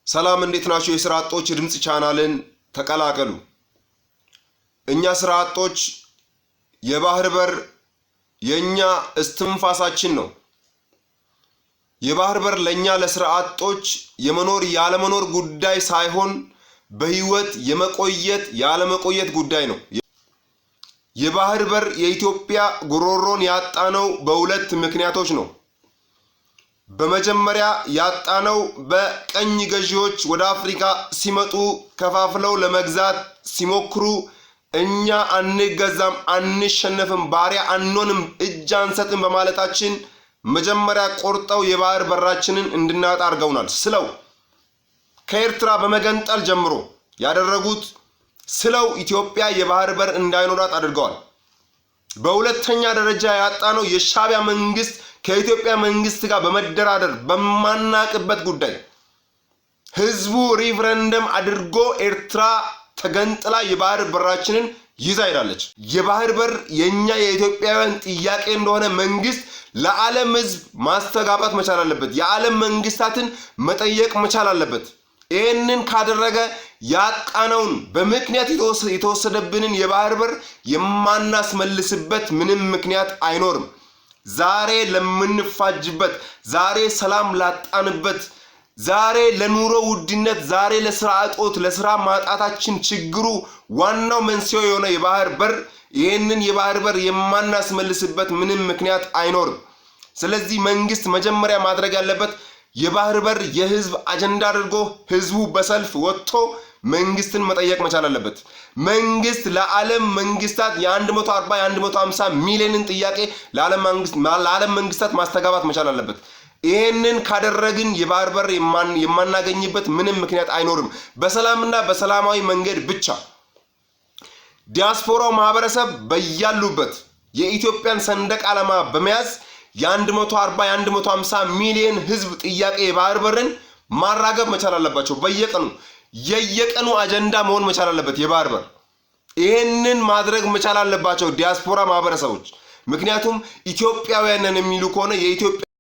ሰላም እንዴት ናችሁ? የሥራ አጦች ድምጽ ቻናልን ተቀላቀሉ። እኛ ሥራ አጦች የባህር በር የኛ እስትንፋሳችን ነው። የባህር በር ለኛ ለሥራ አጦች የመኖር ያለመኖር ጉዳይ ሳይሆን በህይወት የመቆየት ያለመቆየት ጉዳይ ነው። የባህር በር የኢትዮጵያ ጉሮሮን ያጣነው በሁለት ምክንያቶች ነው። በመጀመሪያ ያጣነው በቀኝ ገዢዎች ወደ አፍሪካ ሲመጡ ከፋፍለው ለመግዛት ሲሞክሩ እኛ አንገዛም፣ አንሸነፍም፣ ባሪያ አንሆንም፣ እጅ አንሰጥም በማለታችን መጀመሪያ ቆርጠው የባህር በራችንን እንድናጣ አድርገውናል። ስለው ከኤርትራ በመገንጠል ጀምሮ ያደረጉት ስለው ኢትዮጵያ የባህር በር እንዳይኖራት አድርገዋል። በሁለተኛ ደረጃ ያጣነው የሻዕቢያ መንግስት ከኢትዮጵያ መንግስት ጋር በመደራደር በማናቅበት ጉዳይ ህዝቡ ሪፈረንደም አድርጎ ኤርትራ ተገንጥላ የባህር በራችንን ይዛ ሄዳለች። የባህር በር የኛ የኢትዮጵያውያን ጥያቄ እንደሆነ መንግስት ለዓለም ህዝብ ማስተጋባት መቻል አለበት። የዓለም መንግስታትን መጠየቅ መቻል አለበት። ይህንን ካደረገ ያጣነውን በምክንያት የተወሰደብንን የባህር በር የማናስመልስበት ምንም ምክንያት አይኖርም። ዛሬ ለምንፋጅበት፣ ዛሬ ሰላም ላጣንበት፣ ዛሬ ለኑሮ ውድነት፣ ዛሬ ለስራ እጦት፣ ለስራ ማጣታችን ችግሩ ዋናው መንስኤው የሆነ የባህር በር ይህንን የባህር በር የማናስመልስበት ምንም ምክንያት አይኖርም። ስለዚህ መንግስት መጀመሪያ ማድረግ ያለበት የባህር በር የህዝብ አጀንዳ አድርጎ ህዝቡ በሰልፍ ወጥቶ መንግስትን መጠየቅ መቻል አለበት። መንግስት ለዓለም መንግስታት የ140 የ150 ሚሊዮንን ጥያቄ ለዓለም መንግስታት ማስተጋባት መቻል አለበት። ይሄንን ካደረግን የባህር በር የማናገኝበት ምንም ምክንያት አይኖርም። በሰላምና በሰላማዊ መንገድ ብቻ ዲያስፖራው ማህበረሰብ በያሉበት የኢትዮጵያን ሰንደቅ ዓላማ በመያዝ የ140 የ150 ሚሊዮን ህዝብ ጥያቄ የባህር በርን ማራገብ መቻል አለባቸው። በየቀኑ የየቀኑ አጀንዳ መሆን መቻል አለበት የባህር በር። ይሄንን ማድረግ መቻል አለባቸው ዲያስፖራ ማህበረሰቦች። ምክንያቱም ኢትዮጵያውያንን የሚሉ ከሆነ የኢትዮጵያ